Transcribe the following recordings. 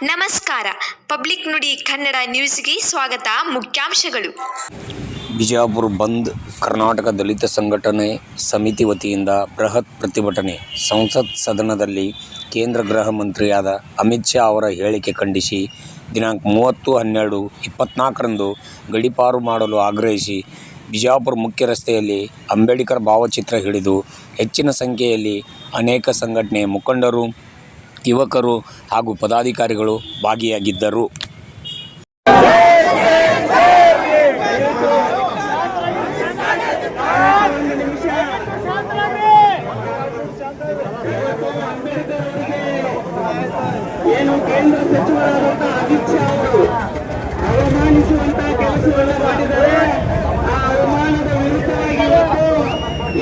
ನಮಸ್ಕಾರ. ಪಬ್ಲಿಕ್ ನುಡಿ ಕನ್ನಡ ನ್ಯೂಸ್ಗೆ ಸ್ವಾಗತ. ಮುಖ್ಯಾಂಶಗಳು. ಬಿಜಾಪುರ ಬಂದ್, ಕರ್ನಾಟಕ ದಲಿತ ಸಂಘಟನೆ ಸಮಿತಿ ವತಿಯಿಂದ ಬೃಹತ್ ಪ್ರತಿಭಟನೆ. ಸಂಸತ್ ಸದನದಲ್ಲಿ ಕೇಂದ್ರ ಗೃಹ ಮಂತ್ರಿಯಾದ ಅಮಿತ್ ಶಾ ಅವರ ಹೇಳಿಕೆ ಖಂಡಿಸಿ ದಿನಾಂಕ 30/12/24ರಂದು ಗಡೀಪಾರು ಮಾಡಲು ಆಗ್ರಹಿಸಿ ಬಿಜಾಪುರ ಮುಖ್ಯ ರಸ್ತೆಯಲ್ಲಿ ಅಂಬೇಡ್ಕರ್ ಭಾವಚಿತ್ರ ಹಿಡಿದು ಹೆಚ್ಚಿನ ಸಂಖ್ಯೆಯಲ್ಲಿ ಅನೇಕ ಸಂಘಟನೆಯ ಮುಖಂಡರು, ಯುವಕರು ಹಾಗೂ ಪದಾಧಿಕಾರಿಗಳು ಭಾಗಿಯಾಗಿದ್ದರು. ಏನು ಕೇಂದ್ರ ಸಚಿವರಾದಂತಹ ಅಮಿತ್ ಶಾ ಅವರು ಅವಮಾನಿಸುವಂತಹ ಕೆಲಸವನ್ನು ಮಾಡಿದರೆ ಆ ಅವಮಾನದ ವಿರುದ್ಧವಾಗಿ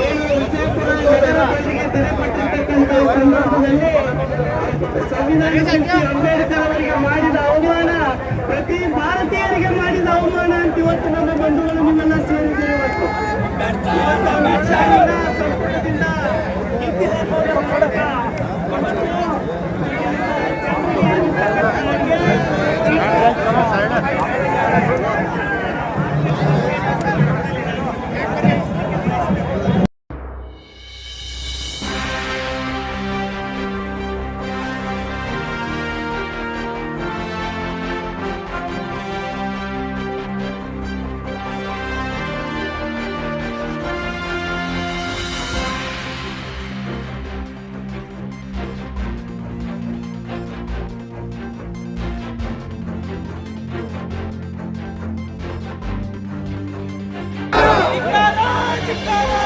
ಏನು ವಿಜಯಪುರ ನಗರ ಬಳಿಗೆ ತೆರೆಪಟ್ಟಿರ್ತಕ್ಕಂತಹ ಸಂದರ್ಭದಲ್ಲಿ ಸಂವಿಧಾನ ಶಿಲ್ಪಿ ಅಂಬೇಡ್ಕರ್ ಅವರಿಗೆ ಮಾಡಿದ ಅವಮಾನ ಪ್ರತಿ ಭಾರತೀಯರಿಗೆ ಮಾಡಿದ ಅವಮಾನ ಅಂತ ಇವತ್ತು ನಮ್ಮ ಬಂಧುಗಳು ನಿಮ್ಮೆಲ್ಲ ಸೇರಿದ್ದೇವೆ. ಇವತ್ತು ಅಮಿತ್ ಶಾ ಸಂಪುಟದಿಂದ ಧಿಕ್ಕಾರ